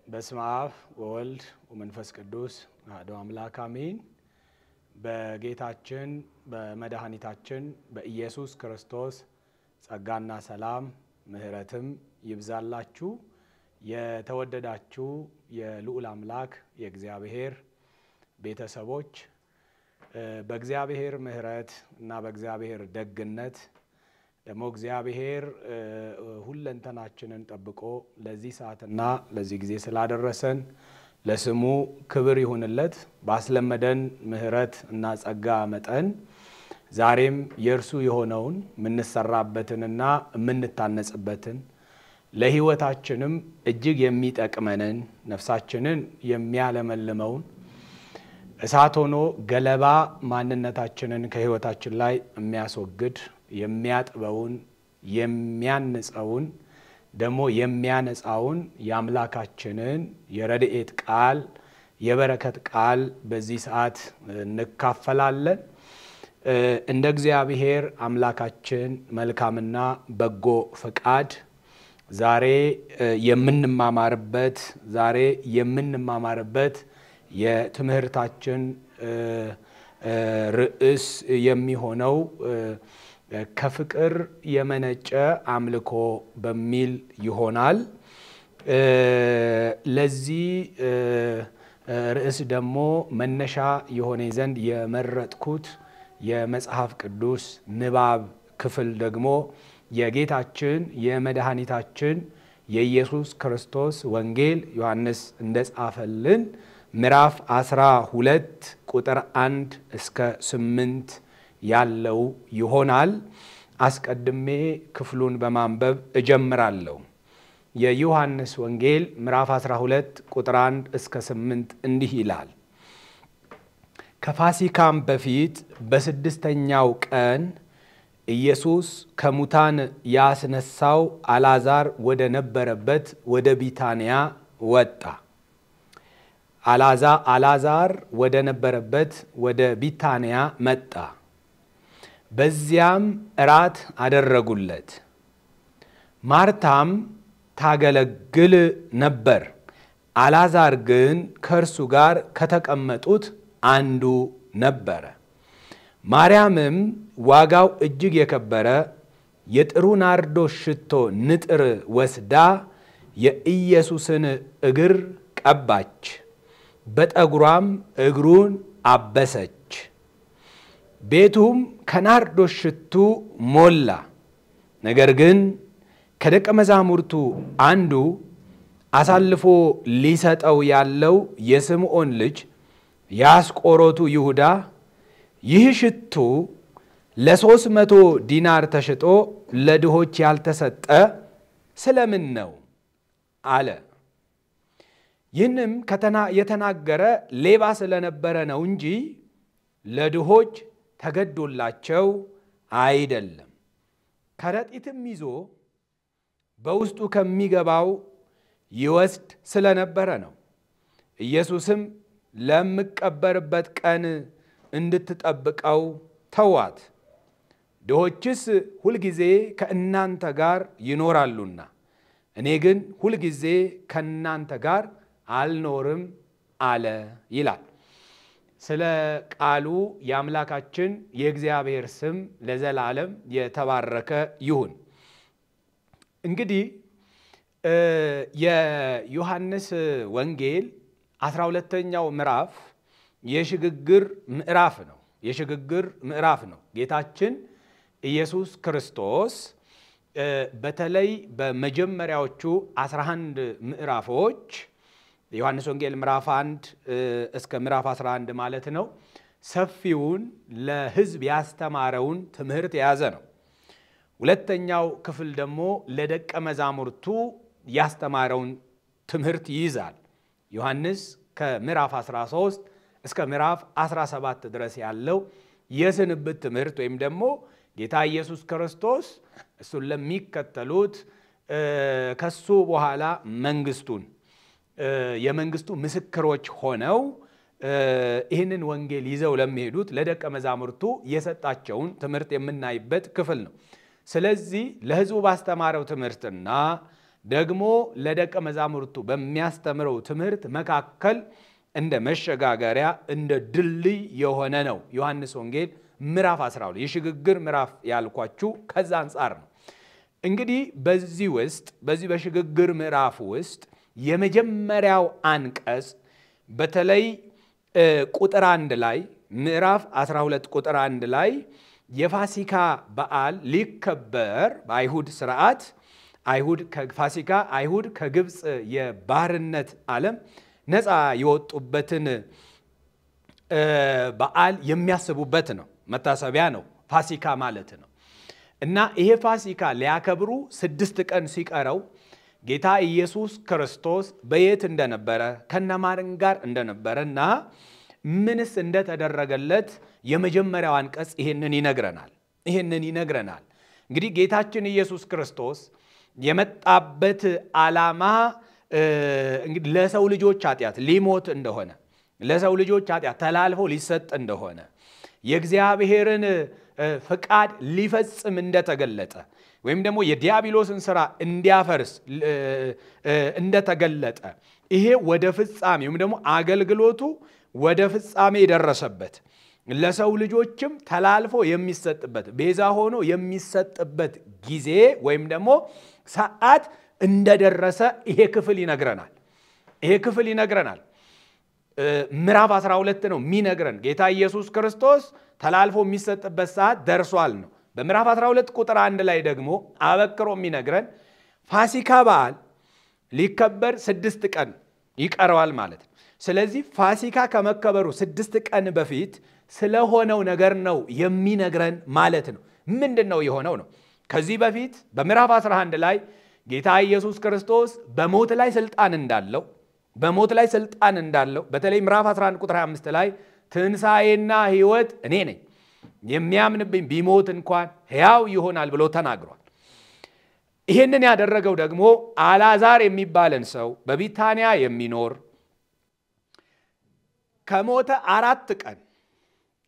በስመ አብ ወወልድ ወመንፈስ ቅዱስ አሐዱ አምላክ አሜን። በጌታችን በመድኃኒታችን በኢየሱስ ክርስቶስ ጸጋና ሰላም ምሕረትም ይብዛላችሁ። የተወደዳችሁ የልዑል አምላክ የእግዚአብሔር ቤተሰቦች በእግዚአብሔር ምሕረት እና በእግዚአብሔር ደግነት ደግሞ እግዚአብሔር ሁለንተናችንን ጠብቆ ለዚህ ሰዓትና ለዚህ ጊዜ ስላደረሰን ለስሙ ክብር ይሁንለት። ባስለመደን ምሕረት እና ጸጋ መጠን ዛሬም የእርሱ የሆነውን ምንሰራበትንና ምንታነጽበትን ለሕይወታችንም እጅግ የሚጠቅመንን ነፍሳችንን የሚያለመልመውን እሳት ሆኖ ገለባ ማንነታችንን ከሕይወታችን ላይ የሚያስወግድ የሚያጥበውን የሚያንጸውን ደግሞ የሚያነጻውን የአምላካችንን የረድኤት ቃል የበረከት ቃል በዚህ ሰዓት እንካፈላለን። እንደ እግዚአብሔር አምላካችን መልካምና በጎ ፈቃድ ዛሬ የምንማማርበት የትምህርታችን ርዕስ የሚሆነው ከፍቅር የመነጨ አምልኮ በሚል ይሆናል። ለዚህ ርዕስ ደግሞ መነሻ የሆነ ዘንድ የመረጥኩት የመጽሐፍ ቅዱስ ንባብ ክፍል ደግሞ የጌታችን የመድኃኒታችን የኢየሱስ ክርስቶስ ወንጌል ዮሐንስ እንደጻፈልን ምዕራፍ 12 ቁጥር 1 እስከ 8 ያለው ይሆናል። አስቀድሜ ክፍሉን በማንበብ እጀምራለሁ። የዮሐንስ ወንጌል ምዕራፍ 12 ቁጥር 1 እስከ 8 እንዲህ ይላል። ከፋሲካም በፊት በስድስተኛው ቀን ኢየሱስ ከሙታን ያስነሳው አልዓዛር ወደ ነበረበት ወደ ቢታንያ ወጣ። አልዓዛር ወደ ነበረበት ወደ ቢታንያ መጣ። በዚያም እራት አደረጉለት። ማርታም ታገለግል ነበር። አልዓዛር ግን ከእርሱ ጋር ከተቀመጡት አንዱ ነበረ። ማርያምም ዋጋው እጅግ የከበረ የጥሩ ናርዶስ ሽቶ ንጥር ወስዳ የኢየሱስን እግር ቀባች፣ በጠጉሯም እግሩን አበሰች። ቤቱም ከናርዶስ ሽቱ ሞላ። ነገር ግን ከደቀ መዛሙርቱ አንዱ አሳልፎ ሊሰጠው ያለው የስምዖን ልጅ የአስቆሮቱ ይሁዳ ይህ ሽቱ ለ300 ዲናር ተሽጦ ለድሆች ያልተሰጠ ስለምን ነው አለ። ይህንም የተናገረ ሌባ ስለነበረ ነው እንጂ ለድሆች ተገዶላቸው አይደለም። ከረጢትም ይዞ በውስጡ ከሚገባው ይወስድ ስለነበረ ነው። ኢየሱስም ለምቀበርበት ቀን እንድትጠብቀው ተዋት፣ ድሆችስ ሁልጊዜ ከእናንተ ጋር ይኖራሉና እኔ ግን ሁልጊዜ ከእናንተ ጋር አልኖርም አለ ይላል። ስለ ቃሉ የአምላካችን የእግዚአብሔር ስም ለዘላለም የተባረከ ይሁን። እንግዲህ የዮሐንስ ወንጌል 12ኛው ምዕራፍ የሽግግር ምዕራፍ ነው። ጌታችን ኢየሱስ ክርስቶስ በተለይ በመጀመሪያዎቹ 11 ምዕራፎች ዮሐንስ ወንጌል ምዕራፍ 1 እስከ ምዕራፍ 11 ማለት ነው፣ ሰፊውን ለሕዝብ ያስተማረውን ትምህርት የያዘ ነው። ሁለተኛው ክፍል ደግሞ ለደቀ መዛሙርቱ ያስተማረውን ትምህርት ይይዛል። ዮሐንስ ከምዕራፍ 13 እስከ ምዕራፍ 17 ድረስ ያለው የስንብት ትምህርት ወይም ደግሞ ጌታ ኢየሱስ ክርስቶስ እሱን ለሚከተሉት ከሱ በኋላ የመንግስቱ ምስክሮች ሆነው ይህንን ወንጌል ይዘው ለሚሄዱት ለደቀ መዛሙርቱ የሰጣቸውን ትምህርት የምናይበት ክፍል ነው። ስለዚህ ለሕዝቡ ባስተማረው ትምህርትና ደግሞ ለደቀ መዛሙርቱ በሚያስተምረው ትምህርት መካከል እንደ መሸጋገሪያ እንደ ድልድይ የሆነ ነው። ዮሐንስ ወንጌል ምዕራፍ 12 የሽግግር ምዕራፍ ያልኳችሁ ከዛ አንፃር ነው። እንግዲህ በዚህ በሽግግር ምዕራፍ ውስጥ የመጀመሪያው አንቀጽ በተለይ ቁጥር 1 ላይ ምዕራፍ 12 ቁጥር 1 ላይ የፋሲካ በዓል ሊከበር በአይሁድ ሥርዓት አይሁድ ከግብፅ የባርነት ዓለም ነፃ የወጡበትን በዓል የሚያስቡበት ነው። መታሰቢያ ነው ፋሲካ ማለት ነው። እና ይሄ ፋሲካ ሊያከብሩ 6 ቀን ሲቀረው ጌታ ኢየሱስ ክርስቶስ በየት እንደነበረ ከነማን ጋር እንደነበረና ምንስ እንደተደረገለት የመጀመሪያው አንቀጽ ይሄንን ይነግረናል። እንግዲህ ጌታችን ኢየሱስ ክርስቶስ የመጣበት ዓላማ እንግዲህ ለሰው ልጆች ኃጢአት ሊሞት እንደሆነ ለሰው ልጆች ኃጢአት ተላልፎ ሊሰጥ እንደሆነ የእግዚአብሔርን ፍቃድ ሊፈጽም እንደተገለጠ ወይም ደግሞ የዲያብሎስን ሥራ እንዲያፈርስ እንደተገለጠ ይሄ ወደ ፍጻሜ ወይም ደግሞ አገልግሎቱ ወደ ፍጻሜ የደረሰበት ለሰው ልጆችም ተላልፎ የሚሰጥበት ቤዛ ሆኖ የሚሰጥበት ጊዜ ወይም ደግሞ ሰዓት እንደደረሰ ይሄ ክፍል ይነግረናል። ምዕራፍ 12 ነው የሚነግረን። ጌታ ኢየሱስ ክርስቶስ ተላልፎ የሚሰጥበት ሰዓት ደርሷል ነው። በምዕራፍ 12 ቁጥር 1 ላይ ደግሞ አበክሮ የሚነግረን ፋሲካ በዓል ሊከበር 6 ቀን ይቀረዋል ማለት ነው። ስለዚህ ፋሲካ ከመከበሩ 6 ቀን በፊት ስለሆነው ነገር ነው የሚነግረን ማለት ነው። ምንድነው የሆነው ነው? ከዚህ በፊት በምዕራፍ 11 ላይ ጌታ ኢየሱስ ክርስቶስ በሞት ላይ ስልጣን እንዳለው በተለይ ምዕራፍ 11 ቁጥር 25 ላይ ትንሣኤና ሕይወት እኔ ነኝ፣ የሚያምንብኝ ቢሞት እንኳን ሕያው ይሆናል ብሎ ተናግሯል። ይህንን ያደረገው ደግሞ አልዓዛር የሚባልን ሰው በቢታንያ የሚኖር ከሞተ 4 ቀን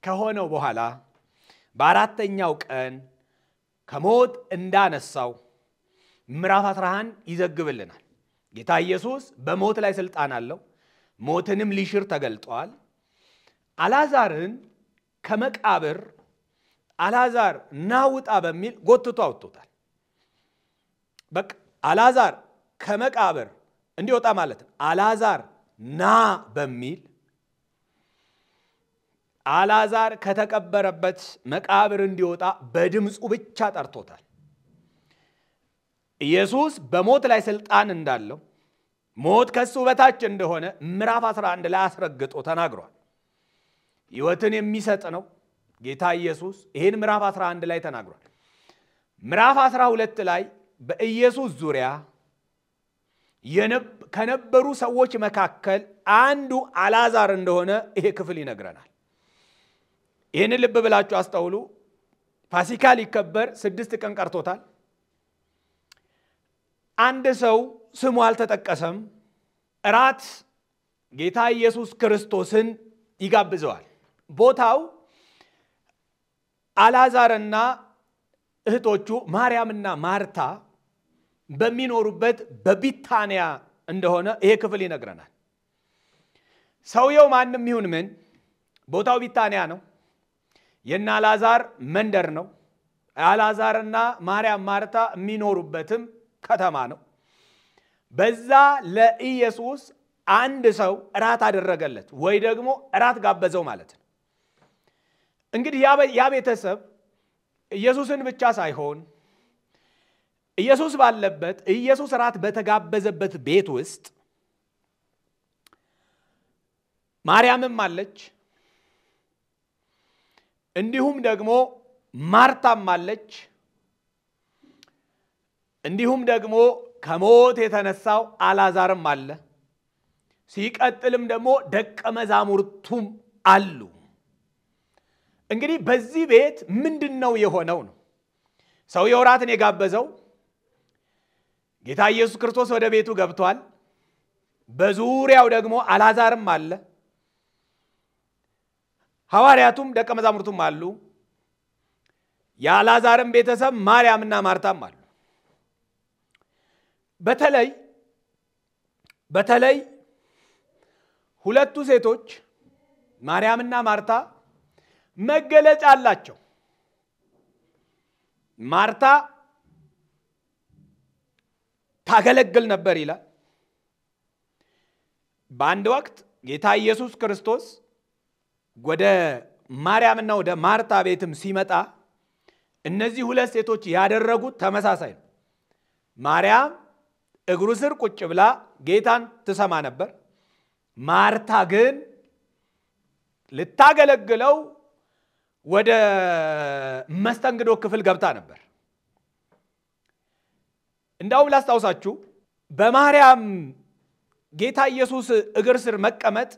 ከሆነው በኋላ በአራተኛው ቀን ከሞት እንዳነሳው ምዕራፍ 11 ይዘግብልናል። ጌታ ኢየሱስ በሞት ላይ ስልጣን አለው፣ ሞትንም ሊሽር ተገልጧል። አልዓዛርን ከመቃብር አልዓዛር ናውጣ በሚል ጎትቶ አውጥቶታል። በቃ አልዓዛር ከመቃብር እንዲወጣ ማለት ነው። አልዓዛር ና በሚል አልዓዛር ከተቀበረበት መቃብር እንዲወጣ በድምፁ ብቻ ጠርቶታል። ኢየሱስ በሞት ላይ ስልጣን እንዳለው ሞት ከሱ በታች እንደሆነ ምዕራፍ 11 ላይ አስረግጦ ተናግሯል። ሕይወትን የሚሰጥ ነው ጌታ ኢየሱስ። ይሄን ምዕራፍ 11 ላይ ተናግሯል። ምዕራፍ 12 ላይ በኢየሱስ ዙሪያ ከነበሩ ሰዎች መካከል አንዱ አልዓዛር እንደሆነ ይሄ ክፍል ይነግረናል። ይህን ልብ ብላችሁ አስተውሉ። ፋሲካ ሊከበር 6 ቀን ቀርቶታል። አንድ ሰው ስሙ አልተጠቀሰም። እራት ጌታ ኢየሱስ ክርስቶስን ይጋብዘዋል። ቦታው አልዓዛርና እህቶቹ ማርያምና ማርታ በሚኖሩበት በቢታንያ እንደሆነ ይሄ ክፍል ይነግረናል። ሰውየው ማንም ይሁን ምን ቦታው ቢታንያ ነው። የና አልዓዛር መንደር ነው። አልዓዛርና ማርያም ማርታ የሚኖሩበትም ከተማ ነው። በዛ ለኢየሱስ አንድ ሰው እራት አደረገለት ወይ ደግሞ እራት ጋበዘው ማለት ነው። እንግዲህ ያ ቤተሰብ ኢየሱስን ብቻ ሳይሆን ኢየሱስ ባለበት ኢየሱስ እራት በተጋበዘበት ቤት ውስጥ ማርያምም አለች፣ እንዲሁም ደግሞ ማርታም አለች፣ እንዲሁም ደግሞ ከሞት የተነሳው አልዓዛርም አለ። ሲቀጥልም ደግሞ ደቀ መዛሙርቱም አሉ። እንግዲህ በዚህ ቤት ምንድነው የሆነው ነው? ሰውየው እራትን የጋበዘው ጌታ ኢየሱስ ክርስቶስ ወደ ቤቱ ገብቷል። በዙሪያው ደግሞ አልዓዛርም አለ። ሐዋርያቱም ደቀ መዛሙርቱም አሉ። የአልዓዛርም ቤተሰብ ማርያምና ማርታም አሉ። በተለይ ሁለቱ ሴቶች ማርያምና ማርታ መገለጫ አላቸው። ማርታ ታገለግል ነበር ይላል። በአንድ ወቅት ጌታ ኢየሱስ ክርስቶስ ወደ ማርያምና ወደ ማርታ ቤትም ሲመጣ እነዚህ ሁለት ሴቶች ያደረጉት ተመሳሳይ ነው። ማርያም እግሩ ስር ቁጭ ብላ ጌታን ትሰማ ነበር። ማርታ ግን ልታገለግለው ወደ መስተንግዶ ክፍል ገብታ ነበር። እንዳውም ላስታውሳችሁ በማርያም ጌታ ኢየሱስ እግር ስር መቀመጥ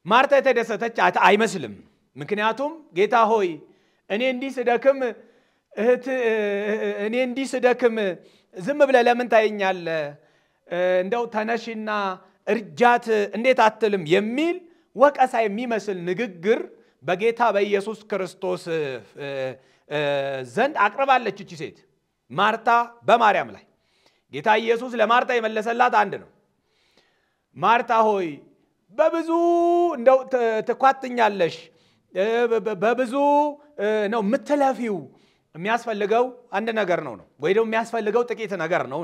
ማርታ የተደሰተች አይመስልም። ምክንያቱም ጌታ ሆይ እኔ እንዲህ ስደክም ዝም ብለህ ለምን ታየኛለህ? እንደው ተነሽና እርጃት እንዴት አትልም የሚል ወቀሳ የሚመስል ንግግር በጌታ በኢየሱስ ክርስቶስ ዘንድ አቅርባለች እቺ ሴት ማርታ በማርያም ላይ። ጌታ ኢየሱስ ለማርታ የመለሰላት አንድ ነው። ማርታ ሆይ በብዙ እንደው ተኳትኛለሽ፣ በብዙ ነው ምትለፊው፣ የሚያስፈልገው አንድ ነገር ነው ወይ ደግሞ የሚያስፈልገው ጥቂት ነገር ነው።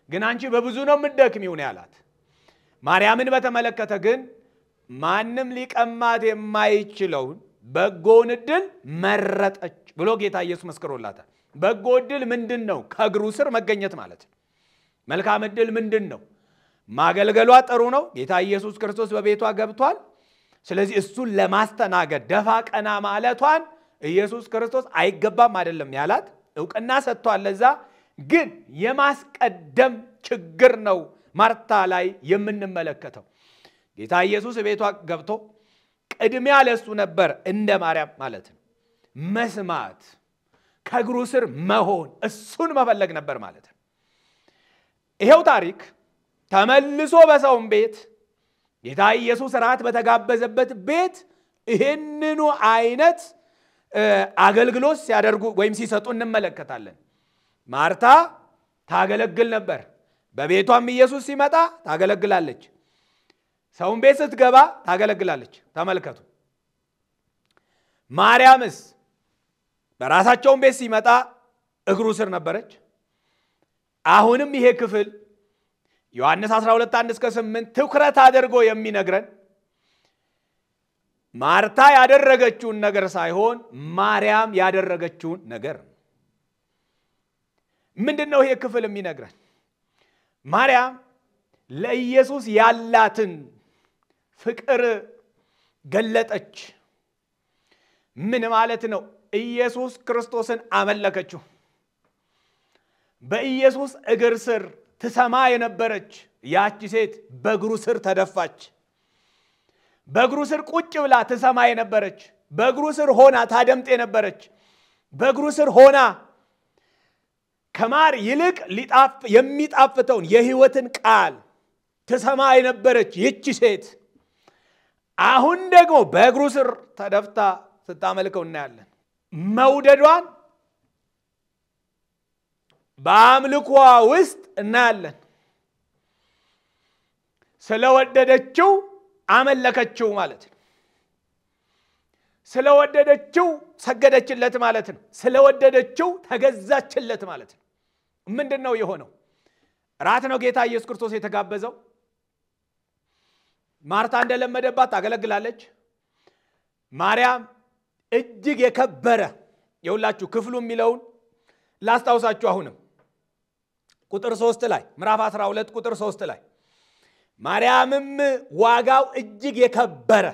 ግን አንቺ በብዙ ነው ምትደክሚው ነው ያላት። ማርያምን በተመለከተ ግን ማንም ሊቀማት የማይችለውን በጎን ዕድል መረጠች ብሎ ጌታ ኢየሱስ መስክሮላታል። በጎ ዕድል ምንድነው? ከእግሩ ስር መገኘት ማለት ነው። መልካም ዕድል ምንድነው? ማገልገሏ ጥሩ ነው። ጌታ ኢየሱስ ክርስቶስ በቤቷ ገብቷል። ስለዚህ እሱን ለማስተናገድ ደፋ ቀና ማለቷን ኢየሱስ ክርስቶስ አይገባም አይደለም ያላት፣ ዕውቅና ሰጥቷል ለዛ። ግን የማስቀደም ችግር ነው ማርታ ላይ የምንመለከተው። ጌታ ኢየሱስ ቤቷ ገብቶ ቅድሚያ ለሱ ነበር እንደ ማርያም ማለት ነው መስማት፣ ከእግሩ ስር መሆን፣ እሱን መፈለግ ነበር ማለት ነው። ይሄው ታሪክ ተመልሶ በሰውም ቤት ጌታ ኢየሱስ ራት በተጋበዘበት ቤት ይሄንኑ አይነት አገልግሎት ሲያደርጉ ወይም ሲሰጡ እንመለከታለን። ማርታ ታገለግል ነበር። በቤቷም ኢየሱስ ሲመጣ ታገለግላለች። ሰውም ቤት ስትገባ ታገለግላለች። ተመልከቱ። ማርያምስ በራሳቸውም ቤት ሲመጣ እግሩ ስር ነበረች። አሁንም ይሄ ክፍል ዮሐንስ 12:1-8 ትኩረት አድርጎ የሚነግረን ማርታ ያደረገችውን ነገር ሳይሆን ማርያም ያደረገችውን ነገር። ምንድነው ይሄ ክፍል የሚነግረን? ማርያም ለኢየሱስ ያላትን ፍቅር ገለጠች። ምን ማለት ነው? ኢየሱስ ክርስቶስን አመለከችው። በኢየሱስ እግር ስር ትሰማ የነበረች ያቺ ሴት በእግሩ ስር ተደፋች። በእግሩ ስር ቁጭ ብላ ትሰማ የነበረች፣ በእግሩ ስር ሆና ታደምጥ የነበረች፣ በእግሩ ስር ሆና ከማር ይልቅ የሚጣፍተውን የሕይወትን ቃል ትሰማ የነበረች ይቺ ሴት አሁን ደግሞ በእግሩ ስር ተደፍታ ስታመልከው እናያለን። መውደዷን በአምልኳ ውስጥ እናያለን። ስለወደደችው አመለከችው ማለት ነው። ስለወደደችው ሰገደችለት ማለት ነው። ስለወደደችው ተገዛችለት ማለት ነው። ምንድነው የሆነው? ራት ነው ጌታ ኢየሱስ ክርስቶስ የተጋበዘው። ማርታ እንደለመደባት ታገለግላለች። ማርያም እጅግ የከበረ የሁላችሁ ክፍሉ የሚለውን ላስታውሳችሁ። አሁንም ቁጥር 3 ላይ ምዕራፍ 12 ቁጥር 3 ላይ ማርያምም ዋጋው እጅግ የከበረ፣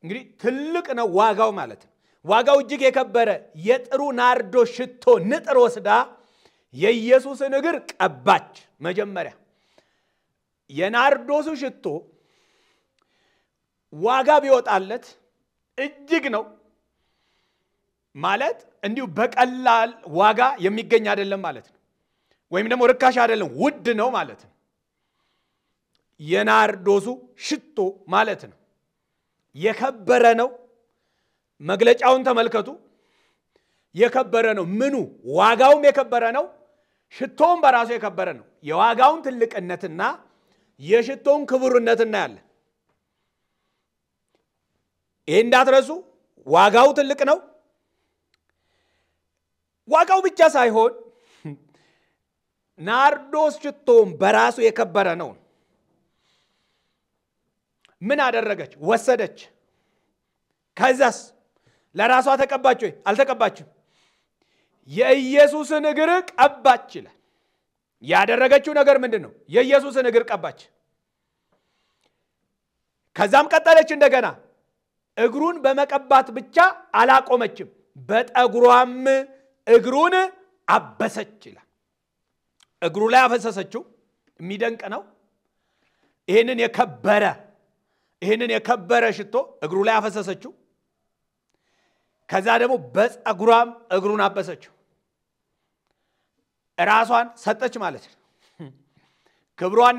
እንግዲህ ትልቅ ነው ዋጋው ማለት ነው። ዋጋው እጅግ የከበረ የጥሩ ናርዶ ሽቶ ንጥር ወስዳ የኢየሱስን እግር ቀባች። መጀመሪያ የናርዶሱ ሽቶ ዋጋ ቢወጣለት እጅግ ነው ማለት እንዲሁ በቀላል ዋጋ የሚገኝ አይደለም ማለት ነው። ወይም ደግሞ ርካሽ አይደለም፣ ውድ ነው ማለት ነው። የናርዶሱ ሽቶ ማለት ነው የከበረ ነው። መግለጫውን ተመልከቱ። የከበረ ነው። ምኑ? ዋጋውም የከበረ ነው። ሽቶውን በራሱ የከበረ ነው። የዋጋውን ትልቅነትና የሽቶውን ክቡርነት እናያለን። ይሄ እንዳትረሱ። ዋጋው ትልቅ ነው። ዋጋው ብቻ ሳይሆን ናርዶስ ሽቶውን በራሱ የከበረ ነው። ምን አደረገች? ወሰደች። ከዛስ ለራሷ ተቀባች ወይ? አልተቀባችም። የኢየሱስን እግር ቀባች ይላል። ያደረገችው ነገር ምንድነው? የኢየሱስን እግር ቀባች። ከዛም ቀጠለች። እንደገና እግሩን በመቀባት ብቻ አላቆመችም፣ በጠጉሯም እግሩን አበሰች ይላል። እግሩ ላይ አፈሰሰችው። የሚደንቅ ነው። ይሄንን የከበረ ሽቶ እግሩ ላይ አፈሰሰችው። ከዛ ደግሞ በፀጉሯም እግሩን አበሰችው። ራሷን ሰጠች ማለት ነው። ክብሯን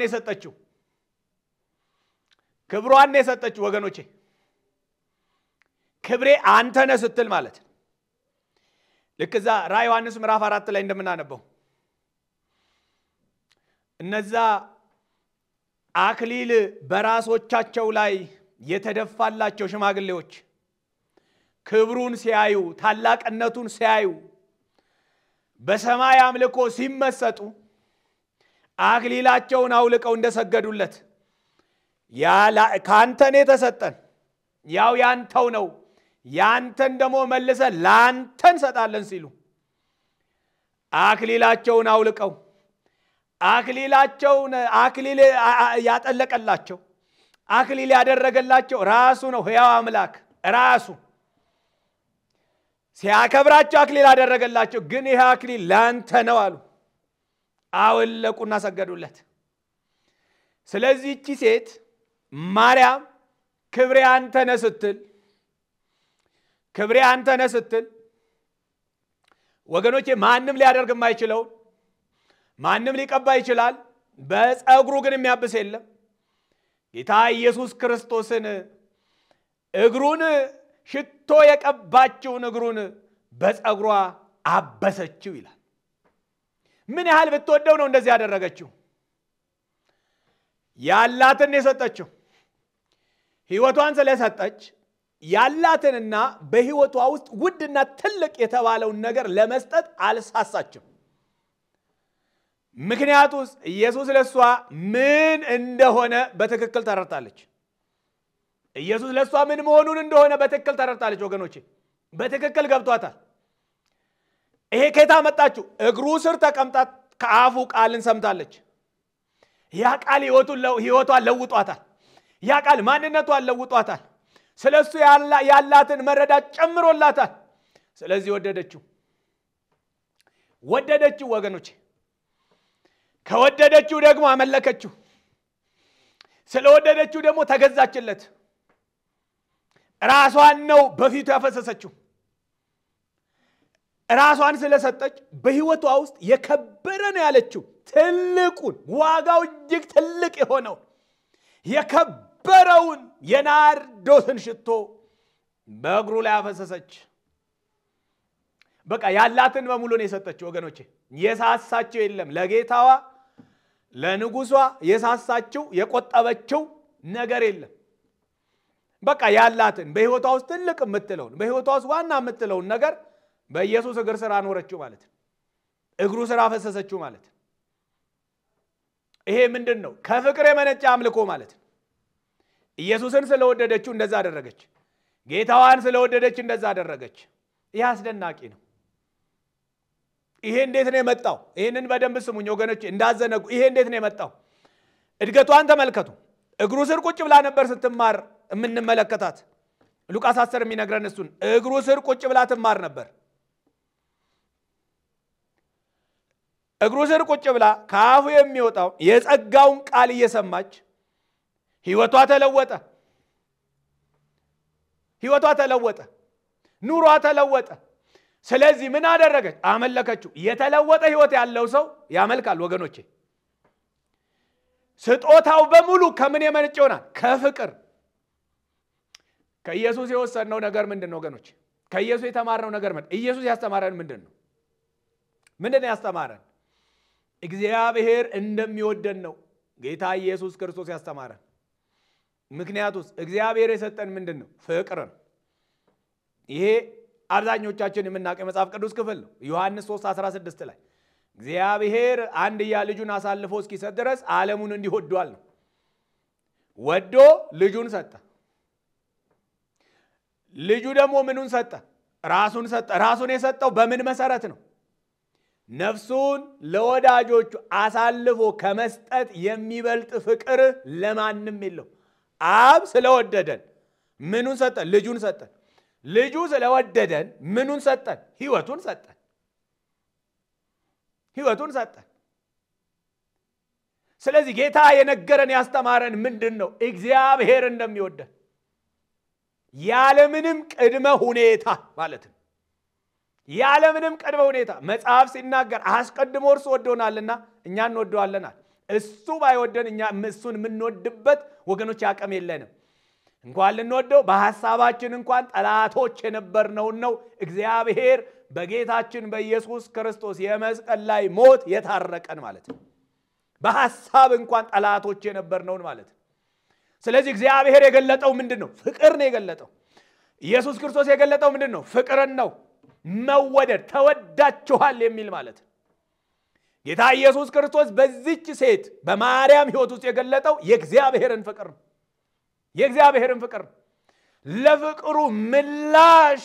የሰጠችው ወገኖቼ፣ ክብሬ አንተ ነህ ስትል ማለት ነው። ልክ እዛ ራዕየ ዮሐንስ ምዕራፍ 4 ላይ እንደምናነበው እነዛ አክሊል በራሶቻቸው ላይ የተደፋላቸው ሽማግሌዎች ክብሩን ሲያዩ፣ ታላቅነቱን ሲያዩ፣ በሰማይ አምልኮ ሲመሰጡ አክሊላቸውን አውልቀው እንደሰገዱለት ካንተን የተሰጠን ያው ያንተው ነው፣ ያንተን ደግሞ መልሰ ላንተን ሰጣለን ሲሉ አክሊላቸውን አውልቀው አክሊል ያጠለቀላቸው አክሊል ያደረገላቸው ራሱ ነው። ሕያው አምላክ ራሱ ሲያከብራቸው አክሊል ያደረገላቸው። ግን ይሄ አክሊል ላንተ ነው አሉ። አወለቁና ሰገዱለት። ስለዚህ እቺ ሴት ማርያም ክብሬ አንተ ነህ ስትል ወገኖቼ ማንም ሊያደርግ የማይችለው ማንም ሊቀባ ይችላል። በፀጉሩ ግን የሚያብስ የለም። ጌታ ኢየሱስ ክርስቶስን እግሩን ሽቶ የቀባችውን እግሩን በፀጉሯ አበሰችው ይላል። ምን ያህል ብትወደው ነው እንደዚህ ያደረገችው? ያላትን የሰጠችው ሕይወቷን ስለሰጠች ያላትንና በሕይወቷ ውስጥ ውድና ትልቅ የተባለውን ነገር ለመስጠት አልሳሳችም። ምክንያቱስ ኢየሱስ ለሷ ምን እንደሆነ በትክክል ተረድታለች። ኢየሱስ ለሷ ምን መሆኑን እንደሆነ በትክክል ተረድታለች ወገኖቼ፣ በትክክል ገብቷታል። ይሄ ከታ መጣችሁ? እግሩ ስር ተቀምጣ ከአፉ ቃልን ሰምታለች። ያ ቃል ሕይወቷን ለውጧታል። ያ ቃል ማንነቷን ለውጧታል። ስለሱ ያላትን መረዳት ጨምሮላታል። ስለዚህ ወደደችው ወገኖቼ። ከወደደችው ደግሞ አመለከችው። ስለወደደችው ደግሞ ተገዛችለት። ራሷን ነው በፊቱ ያፈሰሰችው። ራሷን ስለሰጠች በሕይወቷ ውስጥ የከበረ ነው ያለችው ትልቁን ዋጋው እጅግ ትልቅ የሆነው የከበረውን የናርዶስን ሽቶ በእግሩ ላይ አፈሰሰች። በቃ ያላትን በሙሉ ነው የሰጠችው ወገኖቼ። የሳሳችው የለም። ለጌታዋ ለንጉሷ የሳሳችው የቆጠበችው ነገር የለም። በቃ ያላትን በሕይወቷ ውስጥ ትልቅ የምትለውን በሕይወቷ ውስጥ ዋና የምትለውን ነገር በኢየሱስ እግር ስር አኖረችው ማለት ነው። እግሩ ስር አፈሰሰችው ማለት ነው። ይሄ ምንድነው? ከፍቅር የመነጨ አምልኮ ማለት ነው። ኢየሱስን ስለወደደችው እንደዛ አደረገች። ጌታዋን ስለወደደች እንደዛ አደረገች። ይህ አስደናቂ ነው። ይሄ እንዴት ነው የመጣው? ይሄንን በደንብ ስሙኝ ወገኖች እንዳዘነጉ። ይሄ እንዴት ነው የመጣው? እድገቷን ተመልከቱ። እግሩ ስር ቁጭ ብላ ነበር ስትማር የምንመለከታት። ሉቃስ 10 የሚነግረን እሱን። እግሩ ስር ቁጭ ብላ ትማር ነበር። እግሩ ስር ቁጭ ብላ ከአፉ የሚወጣው የጸጋውን ቃል እየሰማች ሕይወቷ ተለወጠ። ኑሯ ተለወጠ። ስለዚህ ምን አደረገች? አመለከችው። የተለወጠ ሕይወት ያለው ሰው ያመልካል ወገኖቼ። ስጦታው በሙሉ ከምን የመነጨ ይሆናል? ከፍቅር። ከኢየሱስ የወሰድነው ነገር ምንድነው ወገኖቼ? ከኢየሱስ የተማርነው ነገር ምንድነው? ኢየሱስ ያስተማረን ምንድነው? ምንድነው ያስተማረን? እግዚአብሔር እንደሚወደን ነው ጌታ ኢየሱስ ክርስቶስ ያስተማረን። ምክንያቱስ እግዚአብሔር የሰጠን ምንድነው? ፍቅር ነው። ይሄ አብዛኞቻችን የምናውቀው የመጽሐፍ ቅዱስ ክፍል ነው። ዮሐንስ 3:16 ላይ እግዚአብሔር አንድያ ልጁን አሳልፎ እስኪሰጥ ድረስ ዓለሙን እንዲወዷል ነው። ወዶ ልጁን ሰጠ። ልጁ ደግሞ ምኑን ሰጠ? ራሱን ሰጠ። ራሱን የሰጠው በምን መሰረት ነው? ነፍሱን ለወዳጆቹ አሳልፎ ከመስጠት የሚበልጥ ፍቅር ለማንም የለው። አብ ስለወደደን ምኑን ሰጠን? ልጁን ሰጠን። ልጁ ስለወደደን ምኑን ሰጠን? ሕይወቱን ሰጠን። ሕይወቱን ሰጠን። ስለዚህ ጌታ የነገረን ያስተማረን ምንድነው? እግዚአብሔር እንደሚወደን ያለምንም ቅድመ ሁኔታ ማለት ነው። ያለምንም ቅድመ ሁኔታ መጽሐፍ ሲናገር አስቀድሞ እርሱ ወዶናልና እኛ እንወደዋለናል። እሱ ባይወደን እኛ እሱን የምንወድበት ወገኖች አቅም የለንም። እንኳን ልንወደው በሐሳባችን እንኳን ጠላቶች የነበርነው ነው እግዚአብሔር በጌታችን በኢየሱስ ክርስቶስ የመስቀል ላይ ሞት የታረቀን ማለት ነው። በሐሳብ እንኳን ጠላቶች የነበርነው ማለት ነው። ስለዚህ እግዚአብሔር የገለጠው ምንድነው? ፍቅር ነው የገለጠው። ኢየሱስ ክርስቶስ የገለጠው ምንድነው? ፍቅርን ነው። መወደድ ተወዳችኋል የሚል ማለት ነው። ጌታ ኢየሱስ ክርስቶስ በዚች ሴት በማርያም ሕይወት ውስጥ የገለጠው የእግዚአብሔርን ፍቅር ነው። የእግዚአብሔርን ፍቅር ለፍቅሩ ምላሽ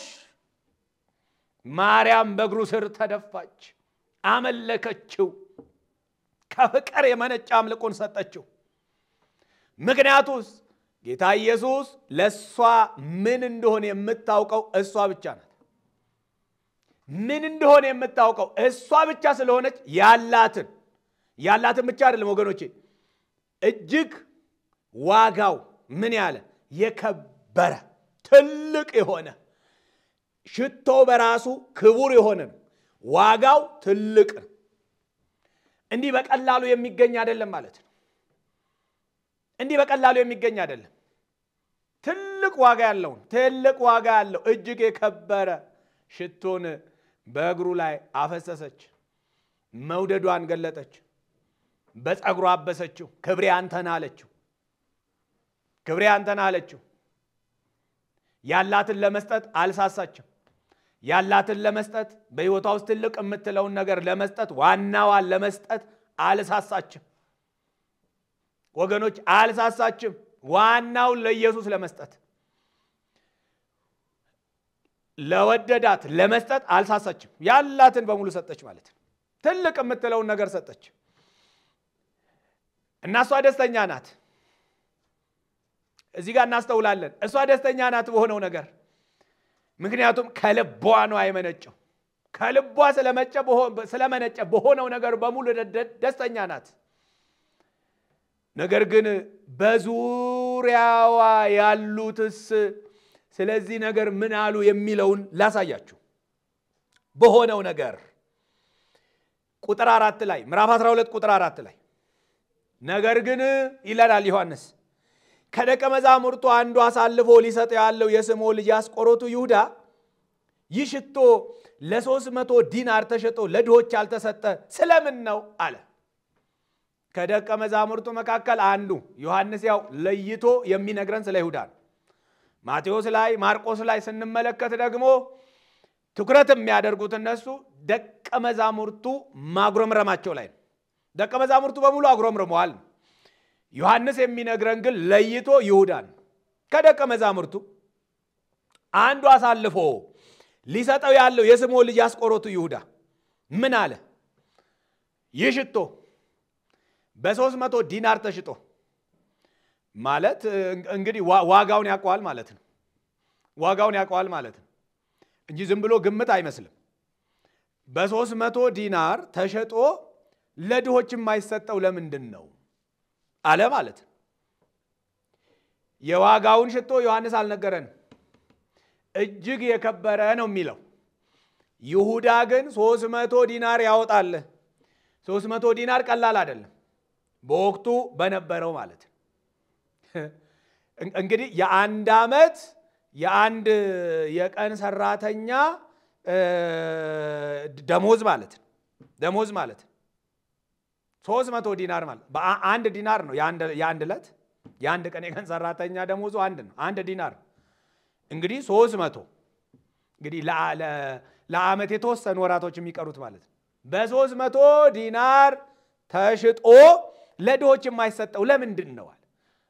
ማርያም በእግሩ ስር ተደፋች፣ አመለከችው፣ ከፍቅር የመነጨ አምልኮን ሰጠችው። ምክንያቱስ ጌታ ኢየሱስ ለሷ ምን እንደሆነ የምታውቀው እሷ ብቻ ናት። ምን እንደሆነ የምታውቀው እሷ ብቻ ስለሆነች ያላትን ብቻ አይደለም ወገኖቼ፣ እጅግ ዋጋው ምን ያለ የከበረ ትልቅ የሆነ ሽቶ በራሱ ክቡር የሆነ ዋጋው ትልቅ ነው። እንዲህ በቀላሉ የሚገኝ አይደለም ማለት ነው። እንዲህ በቀላሉ የሚገኝ አይደለም። ትልቅ ዋጋ ያለው እጅግ የከበረ ሽቶን በእግሩ ላይ አፈሰሰች። መውደዷን ገለጠች። በፀጉሯ አበሰችው። ክብሬ አንተና አለችው። ያላትን ለመስጠት አልሳሳችም። ያላትን ለመስጠት በሕይወቷ ውስጥ ትልቅ የምትለውን ነገር ለመስጠት ዋናዋን ለመስጠት አልሳሳችም። ወገኖች አልሳሳችም። ዋናውን ለኢየሱስ ለመስጠት ለወደዳት ለመስጠት አልሳሳችም። ያላትን በሙሉ ሰጠች ማለት ነው። ትልቅ የምትለውን ነገር ሰጠች እና እሷ ደስተኛ ናት። እዚህ ጋር እናስተውላለን። እሷ ደስተኛ ናት በሆነው ነገር። ምክንያቱም ከልቧ ነው አይመነጨው። ከልቧ ስለመነጨ በሆነው ነገር በሙሉ ደስተኛ ናት። ነገር ግን በዙሪያዋ ያሉትስ ስለዚህ ነገር ምን አሉ የሚለውን ላሳያችሁ። በሆነው ነገር ቁጥር 4 ላይ ምዕራፍ 12 ቁጥር 4 ላይ ነገር ግን ይላል ዮሐንስ ከደቀ መዛሙርቱ አንዱ አሳልፎ ሊሰጥ ያለው የስምዖን ልጅ አስቆሮቱ ይሁዳ ይህ ሽቶ ለ300 ዲናር ተሸጦ ለድሆች ያልተሰጠ ስለምን ነው አለ። ከደቀ መዛሙርቱ መካከል አንዱ ዮሐንስ ያው ለይቶ የሚነግረን ስለ ይሁዳ ነው። ማቴዎስ ላይ ማርቆስ ላይ ስንመለከት ደግሞ ትኩረት የሚያደርጉት እነሱ ደቀ መዛሙርቱ ማጉረምረማቸው ላይ ነው። ደቀ መዛሙርቱ በሙሉ አጉረምርመዋል። ዮሐንስ የሚነግረን ግን ለይቶ ይሁዳን ከደቀ መዛሙርቱ አንዱ አሳልፎ ሊሰጠው ያለው የስምዖን ልጅ አስቆሮቱ ይሁዳ ምን አለ? ይህ ሽቶ በ300 ዲናር ተሽጦ ማለት እንግዲህ ዋጋውን ያውቀዋል ማለት ነው። ዋጋውን ያውቀዋል ማለት ነው እንጂ ዝም ብሎ ግምት አይመስልም። በ300 ዲናር ተሸጦ ለድሆች የማይሰጠው ለምንድን ነው አለ ማለት ነው። የዋጋውን ሽቶ ዮሐንስ አልነገረንም። እጅግ የከበረ ነው የሚለው። ይሁዳ ግን 300 ዲናር ያወጣል። 300 ዲናር ቀላል አይደለም በወቅቱ በነበረው ማለት ነው። እንግዲህ የአንድ ዓመት የአንድ የቀን ሰራተኛ ደሞዝ ማለት ነው። 300 ዲናር ማለት በአንድ ዲናር ነው የአንድ ዕለት የአንድ ቀን የቀን ሰራተኛ ደሞዙ አንድ ነው። አንድ ዲናር እንግዲህ 300 እንግዲህ ለዓመት የተወሰኑ ወራቶች የሚቀሩት ማለት ነው። በ300 ዲናር ተሽጦ ለድሆች የማይሰጠው ለምንድን ነው?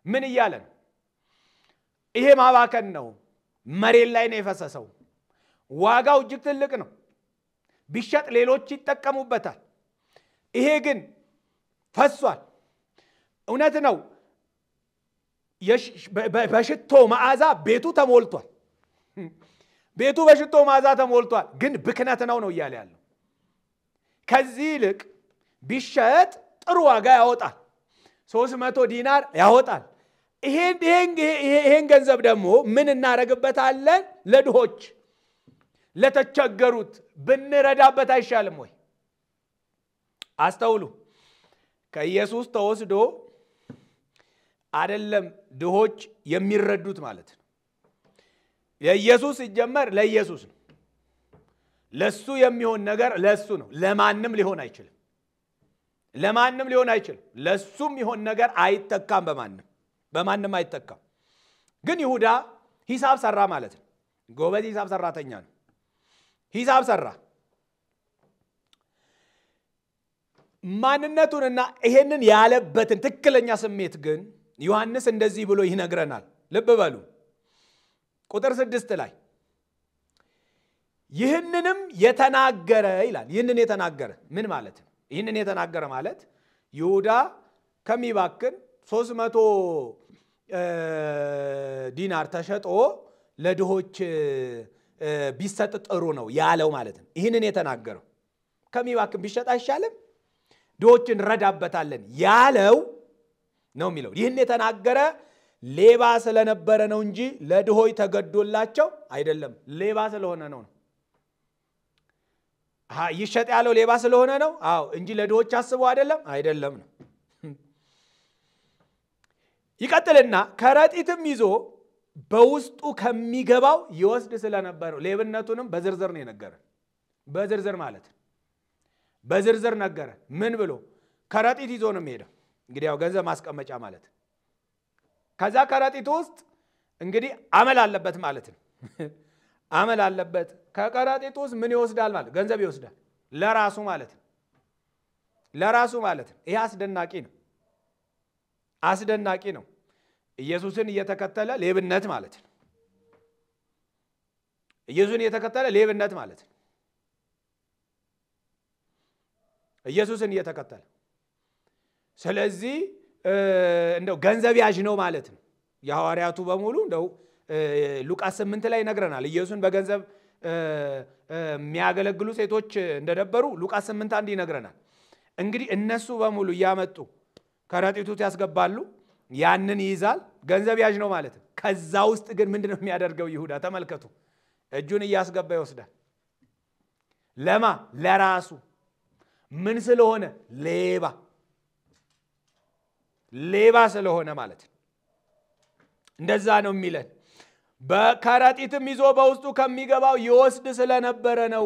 ምን እያለ ነው? ይሄ ማባከን ነው። መሬት ላይ ነው የፈሰሰው። ዋጋው እጅግ ትልቅ ነው። ቢሸጥ ሌሎች ይጠቀሙበታል። ይሄ ግን ፈሷል። እውነት ነው። በሽቶ መዓዛ ቤቱ ተሞልቷል። ቤቱ በሽቶ መዓዛ ተሞልቷል። ግን ብክነት ነው እያለ ያለው። ከዚህ ይልቅ ቢሸጥ ጥሩ ዋጋ ያወጣል። 300 ዲናር ያወጣል። ይሄን ገንዘብ ደግሞ ምን እናረግበታለን? ለድሆች ለተቸገሩት ብንረዳበት አይሻልም ወይ? አስተውሉ። ከኢየሱስ ተወስዶ አይደለም ድሆች የሚረዱት ማለት ነው። የኢየሱስ ይጀመር ለኢየሱስ ነው። ለሱ የሚሆን ነገር ለሱ ነው። ለማንም ሊሆን አይችልም። ለማንም ሊሆን አይችልም። ለሱም ይሆን ነገር አይተካም። በማንም አይተካም። ግን ይሁዳ ሂሳብ ሰራ ማለት ነው። ጎበዝ ሂሳብ ሰራተኛ ነው። ሂሳብ ሰራ። ማንነቱንና ይሄንን ያለበትን ትክክለኛ ስሜት ግን ዮሐንስ እንደዚህ ብሎ ይነግረናል። ልብ በሉ ቁጥር 6 ላይ ይህንንም የተናገረ ይላል። ይህንን የተናገረ ምን ማለት ነው? ይህንን የተናገረ ማለት ይሁዳ ከሚባክን 300 ዲናር ተሸጦ ለድሆች ቢሰጥ ጥሩ ነው ያለው ማለት ነው። ይህንን የተናገረው ከሚባክን ቢሸጥ አይሻልም? ድሆችን ረዳበታለን ያለው ነው የሚለው። ይህን የተናገረ ሌባ ስለነበረ ነው እንጂ ለድሆች ተገዶላቸው አይደለም። ሌባ ስለሆነ ነው። ይሸጥ ያለው ሌባ ስለሆነ ነው? አዎ። እንጂ ለድሆች አስበው አይደለም ነው። ይቀጥልና ከረጢትም ይዞ በውስጡ ከሚገባው ይወስድ ስለነበረው ሌብነቱንም በዝርዝር ነው የነገረን። በዝርዝር ማለት በዝርዝር ነገረ። ምን ብሎ? ከረጢት ይዞ ነው የሚሄደው። እንግዲህ ያው ገንዘብ ማስቀመጫ ማለት። ከዛ ከረጢት ውስጥ እንግዲህ አመል አለበት ማለት ነው። አመል አለበት። ከከረጢት ውስጥ ምን ይወስዳል ማለት? ገንዘብ ይወስዳል። ለራሱ ማለት ነው። ለራሱ ማለት ነው። ይሄ አስደናቂ ነው። አስደናቂ ነው። ኢየሱስን እየተከተለ ሌብነት ማለት ነው። ኢየሱስን እየተከተለ ሌብነት ማለት ነው። ኢየሱስን እየተከተለ ስለዚህ እንደው ገንዘብ ያዥ ነው ማለት ነው። የሐዋርያቱ በሙሉ እንደው ሉቃስ 8 ላይ ይነግረናል። ኢየሱስን በገንዘብ የሚያገለግሉ ሴቶች እንደነበሩ ሉቃስ 8:1 ይነግረናል። እንግዲህ እነሱ በሙሉ ያመጡ ከረጢቱት ያስገባሉ። ያንን ይይዛል። ገንዘብ ያዥ ነው ማለት ነው። ከዛ ውስጥ ግን ምንድነው የሚያደርገው ይሁዳ? ተመልከቱ። እጁን እያስገባ ይወስዳል። ለማ? ለራሱ። ምን ስለሆነ? ሌባ ስለሆነ ማለት ነው። እንደዛ ነው የሚለን። በከረጢትም ይዞ በውስጡ ከሚገባው ይወስድ ስለነበረ ነው።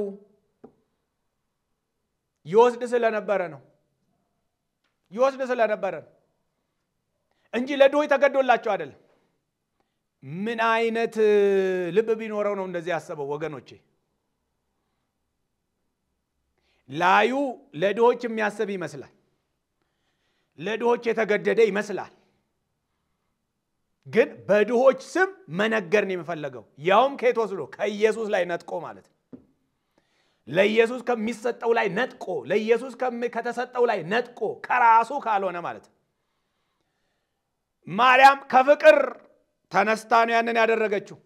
ይወስድ ስለነበረ ነው እንጂ ለድሆች ተገዶላቸው አይደለም። ምን አይነት ልብ ቢኖረው ነው እንደዚህ ያሰበው ወገኖቼ? ላዩ ለድሆች የሚያስብ ይመስላል። ለድሆች የተገደደ ይመስላል። ግን በድሆች ስም መነገር ነው የሚፈልገው። ያውም ከየት ወስዶ? ከኢየሱስ ላይ ነጥቆ ማለት ነው። ለኢየሱስ ከሚሰጠው ላይ ነጥቆ፣ ለኢየሱስ ከተሰጠው ላይ ነጥቆ ከራሱ ካልሆነ ማለት ነው። ማርያም ከፍቅር ተነስታ ነው ያንን ያደረገችው።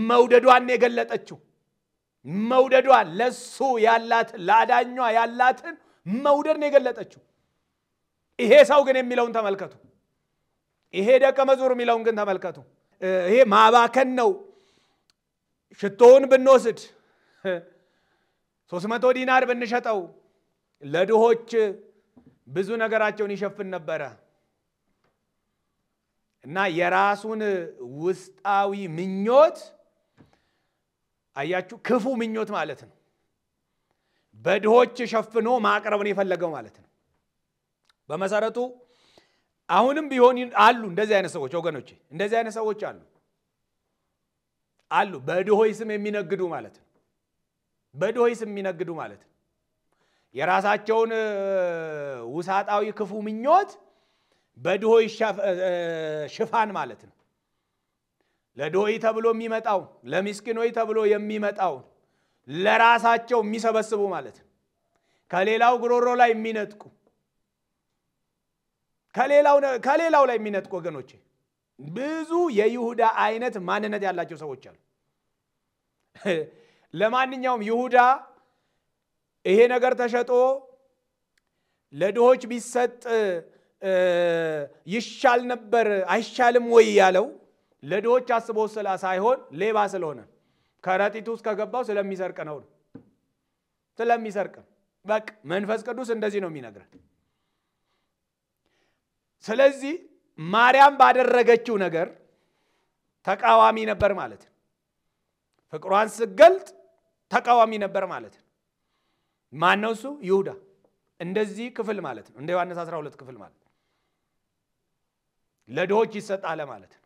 መውደዷን የገለጠችው። መውደዷን ለሱ ያላት ለአዳኟ ያላትን መውደድ ነው የገለጠችው። ይሄ ሰው ግን የሚለውን ተመልከቱ። ይሄ ደቀ መዝሙር የሚለውን ግን ተመልከቱ። ይሄ ማባከን ነው። ሽቶውን ብንወስድ 300 ዲናር ብንሸጠው ለድሆች ብዙ ነገራቸውን ይሸፍን ነበረ እና የራሱን ውስጣዊ ምኞት አያችሁ፣ ክፉ ምኞት ማለት ነው። በድሆች ሸፍኖ ማቅረብ ነው የፈለገው ማለት ነው። በመሰረቱ አሁንም ቢሆን አሉ እንደዚህ አይነት ሰዎች ወገኖቼ እንደዚህ አይነት ሰዎች አሉ በድሆይ ስም የሚነግዱ ማለት ነው በድሆይ ስም የሚነግዱ ማለት ነው የራሳቸውን ውሳጣዊ ክፉ ምኞት በድሆይ ሽፋን ማለት ነው ለድሆይ ተብሎ የሚመጣው ለምስኪኖች ተብሎ የሚመጣው ለራሳቸው የሚሰበስቡ ማለት ነው ከሌላው ግሮሮ ላይ የሚነጥቁ ከሌላው ላይ የሚነጥቁ ወገኖቼ ብዙ የይሁዳ አይነት ማንነት ያላቸው ሰዎች አሉ ለማንኛውም ይሁዳ ይሄ ነገር ተሸጦ ለድሆች ቢሰጥ ይሻል ነበር አይሻልም ወይ ያለው ለድሆች አስቦ ሳይሆን ሌባ ስለሆነ ከረጢቱ ውስጥ ከገባው ስለሚሰርቅ ነው ስለሚሰርቅ በቃ መንፈስ ቅዱስ እንደዚህ ነው የሚነግረን ስለዚህ ማርያም ባደረገችው ነገር ተቃዋሚ ነበር ማለት ነው ፍቅሯን ስገልጥ ተቃዋሚ ነበር ማለት ነው ማን ነው እሱ ይሁዳ እንደዚህ ክፍል ማለት ነው እንደ ዮሐንስ 12 ክፍል ማለት ለድሆች ይሰጣል ማለት ነው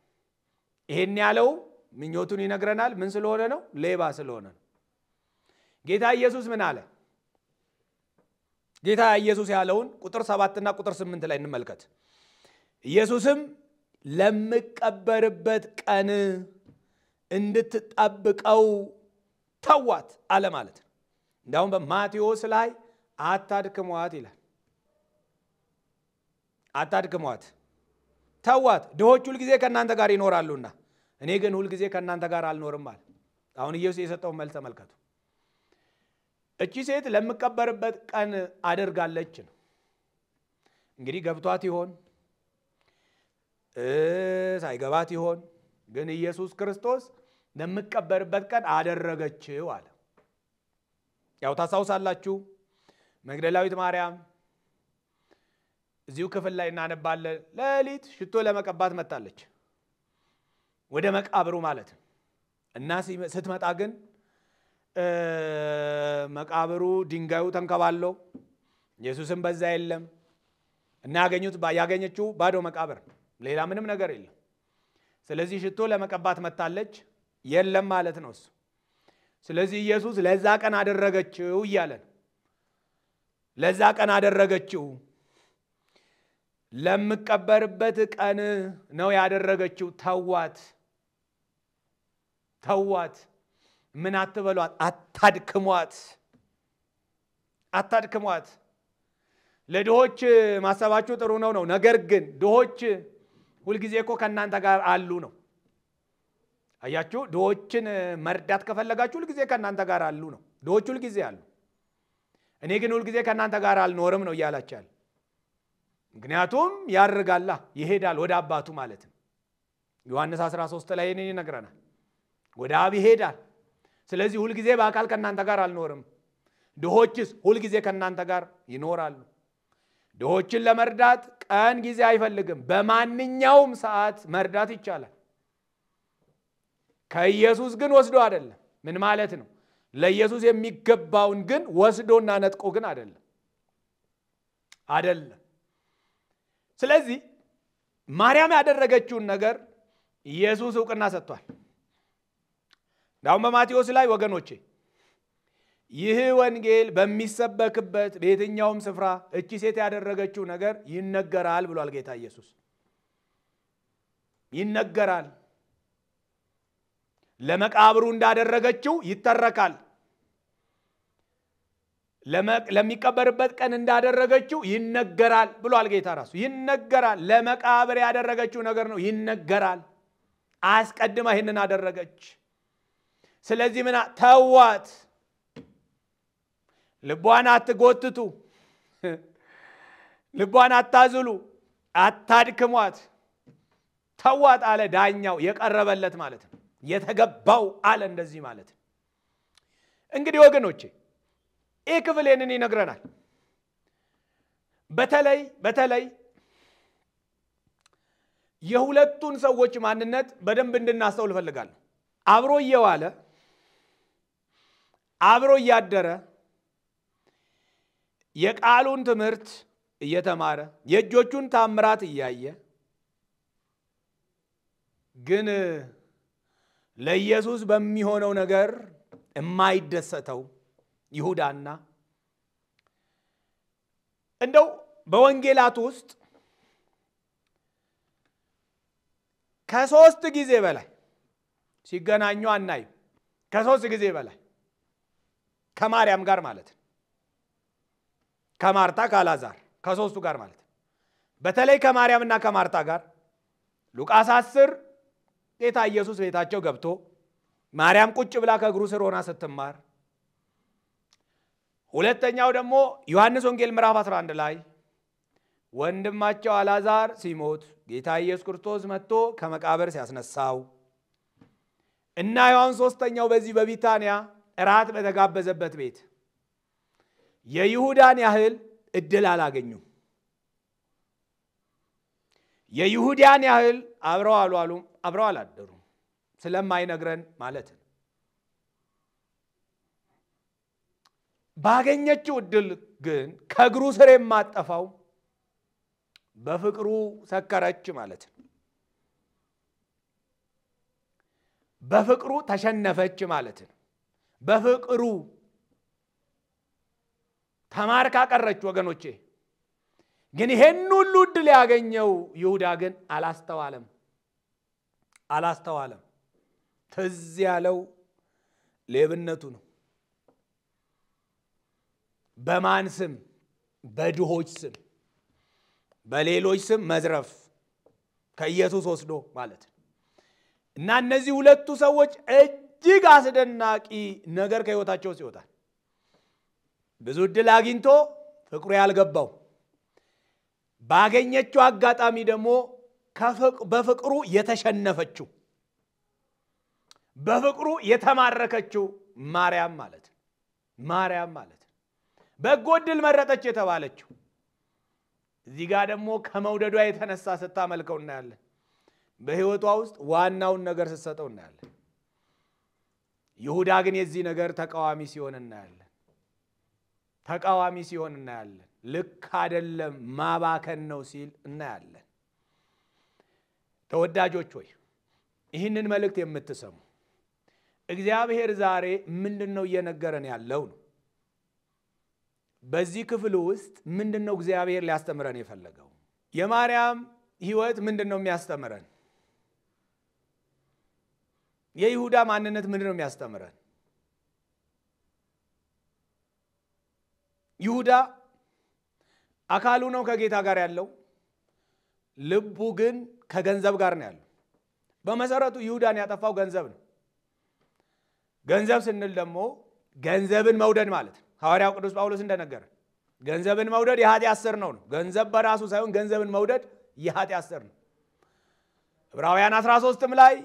ይሄን ያለው ምኞቱን ይነግረናል ምን ስለሆነ ነው ሌባ ስለሆነ ነው ጌታ ኢየሱስ ምን አለ ጌታ ኢየሱስ ያለውን ቁጥር 7 እና ቁጥር 8 ላይ እንመልከት ኢየሱስም ለምቀበርበት ቀን እንድትጠብቀው ተዋት አለ ማለት ነው እንዳውም በማቴዎስ ላይ አታድክሟት ይላል አታድክሟት ተዋት ድሆች ሁሉ ጊዜ ከናንተ ጋር ይኖራሉና እኔ ግን ሁሉ ጊዜ ከናንተ ጋር አልኖርም ማለት አሁን ኢየሱስ የሰጠው መልስ ተመልከቱ እቺ ሴት ለምቀበርበት ቀን አደርጋለች ነው እንግዲህ ገብቷት ይሆን ሳይገባት ይሆን ግን ኢየሱስ ክርስቶስ ለምቀበርበት ቀን አደረገችው አለ ያው ታሳውሳላችሁ መግደላዊት ማርያም እዚሁ ክፍል ላይ እናነባለን ለሊት ሽቶ ለመቀባት መጣለች ወደ መቃብሩ ማለት እና ስትመጣ ግን መቃብሩ ድንጋዩ ተንከባሎ ኢየሱስም በዛ የለም እና ያገኘችው ባዶ መቃብር ሌላ ምንም ነገር የለም ስለዚህ ሽቶ ለመቀባት መጣለች የለም ማለት ነው እሱ ስለዚህ ኢየሱስ ለዛ ቀን አደረገችው ይያለን ለዛ ቀን አደረገችው ለምቀበርበት ቀን ነው ያደረገችው ተዋት ምን አትበሏት አታድክሟት ለድሆች ማሰባችሁ ጥሩ ነው ነገር ግን ድሆች ሁሉ ጊዜ እኮ ከናንተ ጋር አሉ ነው አያችሁ ድሆችን መርዳት ከፈለጋችሁ ሁሉ ጊዜ ከናንተ ጋር አሉ ነው ድሆች ሁሉ ጊዜ አሉ እኔ ግን ሁሉ ጊዜ ከናንተ ጋር አልኖርም ነው ያላቻል ምክንያቱም ያርጋላ ይሄዳል ወደ አባቱ ማለት ነው ዮሐንስ 13 ላይ እኔ ይነግረናል ወደ አብ ይሄዳል ስለዚህ ሁሉ ጊዜ በአካል ከናንተ ጋር አልኖርም ድሆችስ ሁሉ ጊዜ ከናንተ ጋር ይኖራሉ ድሆችን ለመርዳት ቀን ጊዜ አይፈልግም በማንኛውም ሰዓት መርዳት ይቻላል ከኢየሱስ ግን ወስዶ አይደለም ምን ማለት ነው ለኢየሱስ የሚገባውን ግን ወስዶና ነጥቆ ግን አይደለም ስለዚህ ማርያም ያደረገችውን ነገር ኢየሱስ ዕውቅና ሰጥቷል ዳውን በማቴዎስ ላይ ወገኖቼ ይህ ወንጌል በሚሰበክበት በየትኛውም ስፍራ እቺ ሴት ያደረገችው ነገር ይነገራል ብሏል ጌታ ኢየሱስ ይነገራል ለመቃብሩ እንዳደረገችው ይተረካል ለሚቀበርበት ቀን እንዳደረገችው ይነገራል ብሏል ጌታ ራሱ ይነገራል ለመቃብር ያደረገችው ነገር ነው ይነገራል አስቀድማ ይሄንን አደረገች ስለዚህ ምን ተዋት ልቧን አትጎትቱ ልቧን አታዝሉ አታድክሟት ተዋት አለ ዳኛው የቀረበለት ማለት ነው የተገባው አለ እንደዚህ ማለት እንግዲህ ወገኖቼ ይህ ክፍል ይህንን ይነግረናል በተለይ የሁለቱን ሰዎች ማንነት በደንብ እንድናስተውል ፈልጋለሁ አብሮ እየዋለ አብሮ እያደረ የቃሉን ትምህርት እየተማረ የእጆቹን ታምራት እያየ ግን ለኢየሱስ በሚሆነው ነገር የማይደሰተው ይሁዳና እንደው በወንጌላት ውስጥ ከ3 ጊዜ በላይ ሲገናኙ አናይ። ከ3 ጊዜ በላይ ከማርያም ጋር ማለት ከማርታ ከአልዓዛር ከ3ቱ ጋር ማለት በተለይ ከማርያምና ከማርታ ጋር ሉቃስ 10 ጌታ ኢየሱስ ቤታቸው ገብቶ ማርያም ቁጭ ብላ ከእግሩ ስር ሆና ስትማር፣ ሁለተኛው ደግሞ ዮሐንስ ወንጌል ምዕራፍ 11 ላይ ወንድማቸው አልዓዛር ሲሞት ጌታ ኢየሱስ ክርስቶስ መጥቶ ከመቃብር ሲያስነሳው እና ዮሐንስ ሶስተኛው በዚህ በቢታንያ እራት በተጋበዘበት ቤት የይሁዳን ያህል እድል አላገኙም። የይሁዳን ያህል አብረው አልዋሉም፣ አብረው አላደሩም ስለማይነግረን ማለት ነው። ባገኘችው እድል ግን ከእግሩ ስር የማጠፋው በፍቅሩ ሰከረች ማለት ነው። በፍቅሩ ተሸነፈች ማለት ነው። በፍቅሩ ተማርካ ቀረች ወገኖቼ። ግን ይሄን ሁሉ እድል ያገኘው ይሁዳ ግን አላስተዋለም። ትዝ ያለው ሌብነቱ ነው። በማን ስም? በድሆች ስም፣ በሌሎች ስም መዝረፍ ከኢየሱስ ወስዶ ማለት ነው። እና እነዚህ ሁለቱ ሰዎች እጅግ አስደናቂ ነገር ከህይወታቸው ሲወጣ ብዙ እድል አግኝቶ ፍቅሩ ያልገባው ባገኘችው አጋጣሚ ደግሞ በፍቅሩ የተሸነፈችው በፍቅሩ የተማረከችው ማርያም ማለት በጎ እድል መረጠች የተባለችው እዚህ ጋር ደግሞ ከመውደዷ የተነሳ ስታመልከው እናያለን። በህይወቷ ውስጥ ዋናውን ነገር ስትሰጠው እናያለን። ይሁዳ ግን የዚህ ነገር ተቃዋሚ ሲሆን እናያለን። ልክ አይደለም ማባከን ነው ሲል እናያለን። ተወዳጆች ሆይ ይህንን መልእክት የምትሰሙ እግዚአብሔር ዛሬ ምንድነው እየነገረን ያለው ነው? በዚህ ክፍል ውስጥ ምንድነው እግዚአብሔር ሊያስተምረን የፈለገው? የማርያም ህይወት ምንድነው የሚያስተምረን? የይሁዳ ማንነት ምንድነው የሚያስተምረን? ይሁዳ አካሉ ነው ከጌታ ጋር ያለው፣ ልቡ ግን ከገንዘብ ጋር ነው ያለው። በመሰረቱ ይሁዳን ያጠፋው ገንዘብ ነው። ገንዘብ ስንል ደግሞ ገንዘብን መውደድ ማለት ነው። ሐዋርያው ቅዱስ ጳውሎስ እንደነገረ ገንዘብን መውደድ የኃጢአት ስር ነው። ገንዘብ በራሱ ሳይሆን ገንዘብን መውደድ የኃጢአት ስር ነው። ዕብራውያን 13 ላይ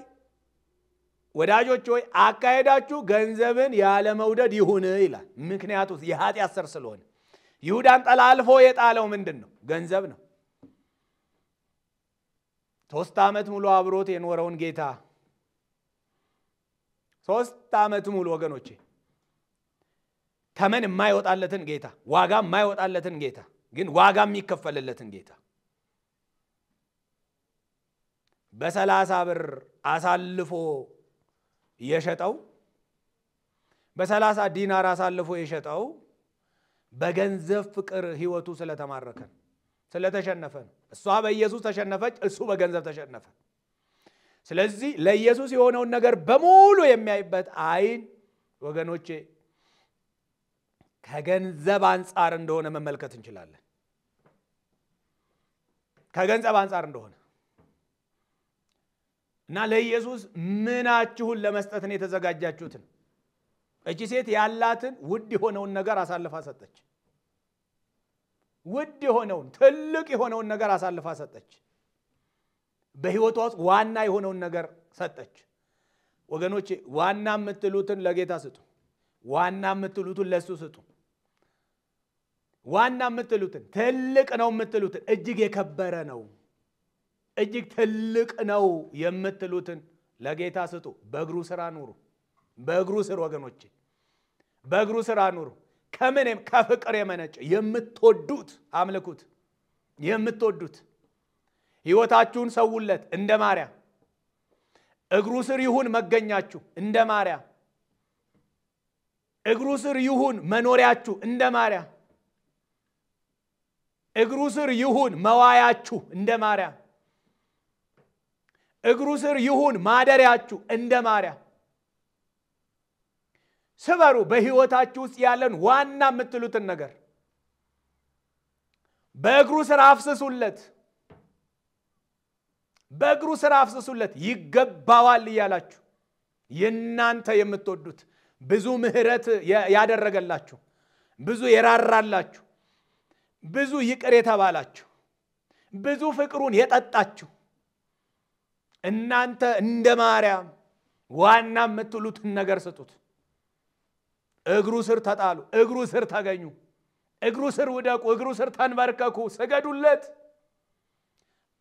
ወዳጆች ሆይ አካሄዳችሁ ገንዘብን ያለ መውደድ ይሁን ይላል። ምክንያቱም የኃጢአት ስር ስለሆነ ይሁዳን ጠላልፎ የጣለው ምንድነው? ገንዘብ ነው። 3 ዓመት ሙሉ አብሮት የኖረውን ጌታ 3 ዓመት ሙሉ ወገኖቼ ተመን የማይወጣለትን ጌታ፣ ዋጋ የማይወጣለትን ጌታ፣ ግን ዋጋ የሚከፈልለትን ጌታ በ30 ብር አሳልፎ የሸጠው፣ በ30 ዲናር አሳልፎ የሸጠው በገንዘብ ፍቅር ህይወቱ ስለተማረከ ስለተሸነፈ ነው። እሷ በኢየሱስ ተሸነፈች፣ እሱ በገንዘብ ተሸነፈ። ስለዚህ ለኢየሱስ የሆነውን ነገር በሙሉ የሚያይበት አይን ወገኖቼ ከገንዘብ አንፃር እንደሆነ መመልከት እንችላለን። ከገንዘብ አንፃር እንደሆነ እና ለኢየሱስ ምናችሁን ለመስጠት ነው የተዘጋጃችሁት? እቺ ሴት ያላትን ውድ የሆነውን ነገር አሳልፋ ሰጠች። ውድ የሆነውን ትልቅ የሆነውን ነገር አሳልፋ ሰጠች። በህይወቷ ውስጥ ዋና የሆነውን ነገር ሰጠች። ወገኖቼ ዋና የምትሉትን ለጌታ ስጡ። ዋና የምትሉትን ለሱ ስጡ። ዋና የምትሉትን ትልቅ ነው የምትሉትን እጅግ የከበረ ነው እጅግ ትልቅ ነው የምትሉትን ለጌታ ስጡ። በእግሩ ስራ ኑሩ። በእግሩ ስር ወገኖቼ በእግሩ ስራ ኑሩ። ከምንም ከፍቅር የመነጨ የምትወዱት አምልኩት። የምትወዱት ሕይወታችሁን ሰውለት እንደ ማርያም። እግሩ ስር ይሁን መገኛችሁ እንደ ማርያም። እግሩ ስር ይሁን መኖሪያችሁ እንደ ማርያም። እግሩ ስር ይሁን መዋያችሁ እንደ ማርያም። እግሩ ስር ይሁን ማደሪያችሁ እንደ ማርያም። ስበሩ በሕይወታችሁ ውስጥ ያለን ዋና የምትሉትን ነገር በእግሩ ስር አፍስሱለት። በእግሩ ስር አፍስሱለት። ይገባዋል እያላችሁ የናንተ የምትወዱት ብዙ ምህረት ያደረገላችሁ፣ ብዙ የራራላችሁ፣ ብዙ ይቅር የተባላችሁ፣ ብዙ ፍቅሩን የጠጣችሁ እናንተ እንደ ማርያም ዋና የምትሉትን ነገር ስጡት። እግሩ ስር ተጣሉ፣ እግሩ ስር ተገኙ፣ እግሩ ስር ውደቁ፣ እግሩ ስር ተንበርከኩ፣ ስገዱለት፣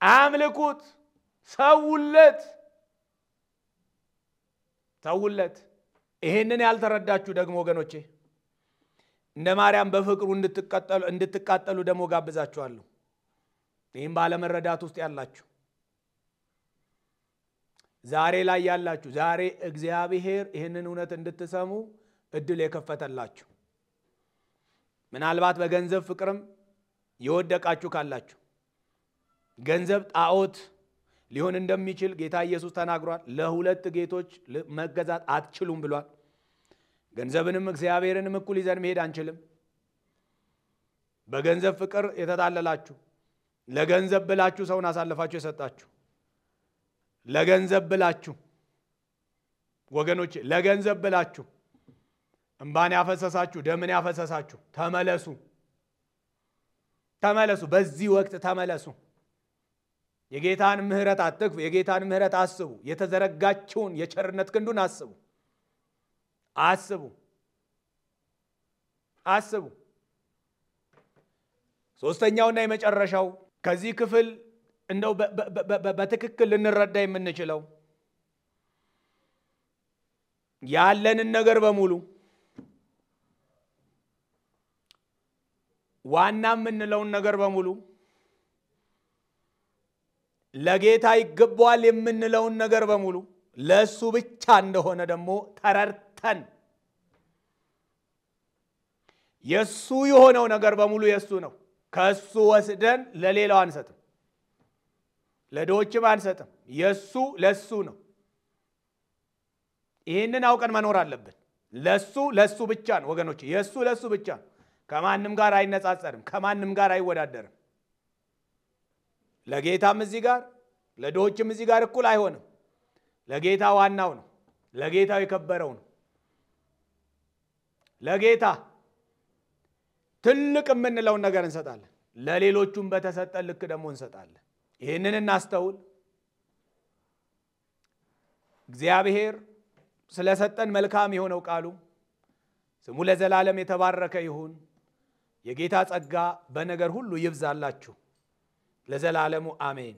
አምልኩት፣ ሰውለት። ይሄንን ያልተረዳችሁ ደግሞ ወገኖቼ እንደ ማርያም በፍቅሩ እንድትቃጠሉ ደግሞ ጋብዛችኋለሁ። ይህም ባለመረዳት ውስጥ ያላችሁ ዛሬ ላይ ያላችሁ ዛሬ እግዚአብሔር ይህንን እውነት እንድትሰሙ እድል የከፈተላችሁ ምናልባት በገንዘብ ፍቅርም የወደቃችሁ ካላችሁ ገንዘብ ጣዖት ሊሆን እንደሚችል ጌታ ኢየሱስ ተናግሯል። ለሁለት ጌቶች መገዛት አትችሉም ብሏል። ገንዘብንም እግዚአብሔርንም እኩል ይዘን መሄድ አንችልም። በገንዘብ ፍቅር የተጣለላችሁ ለገንዘብ ብላችሁ ሰውን አሳልፋችሁ የሰጣችሁ ለገንዘብ ብላችሁ ወገኖቼ ለገንዘብ ብላችሁ እንባን ያፈሰሳችሁ ደምን ያፈሰሳችሁ ተመለሱ። በዚህ ወቅት ተመለሱ። የጌታን ምህረት አትክፉ። የጌታን ምህረት አስቡ። የተዘረጋችውን የቸርነት ክንዱን አስቡ። ሶስተኛውና የመጨረሻው ከዚህ ክፍል እንደው በትክክል ልንረዳ የምንችለው ያለንን ነገር በሙሉ ዋና የምንለውን ነገር በሙሉ ለጌታ ይገባዋል የምንለውን ነገር በሙሉ ለሱ ብቻ እንደሆነ ደግሞ ተረድተን የሱ የሆነው ነገር በሙሉ የሱ ነው። ከሱ ወስደን ለሌላው አንሰጥም፣ ለዶችም አንሰጥም። የሱ ለሱ ነው። ይሄንን አውቀን መኖር አለብን። ለሱ ብቻ ነው ወገኖች። የሱ ለሱ ብቻ ነው። ከማንም ጋር አይነጻጸርም፣ ከማንም ጋር አይወዳደርም። ለጌታም እዚህ ጋር ለዶችም እዚህ ጋር እኩል አይሆንም። ለጌታ ዋናው ነው። ለጌታው የከበረው ነው። ለጌታ ትልቅ የምንለውን ነገር እንሰጣለን። ለሌሎቹም በተሰጠን ልክ ደግሞ እንሰጣለን። ይህንን እናስተውል። እግዚአብሔር ስለሰጠን መልካም የሆነው ቃሉ ስሙ ለዘላለም የተባረከ ይሁን። የጌታ ጸጋ በነገር ሁሉ ይብዛላችሁ ለዘላለሙ አሜን።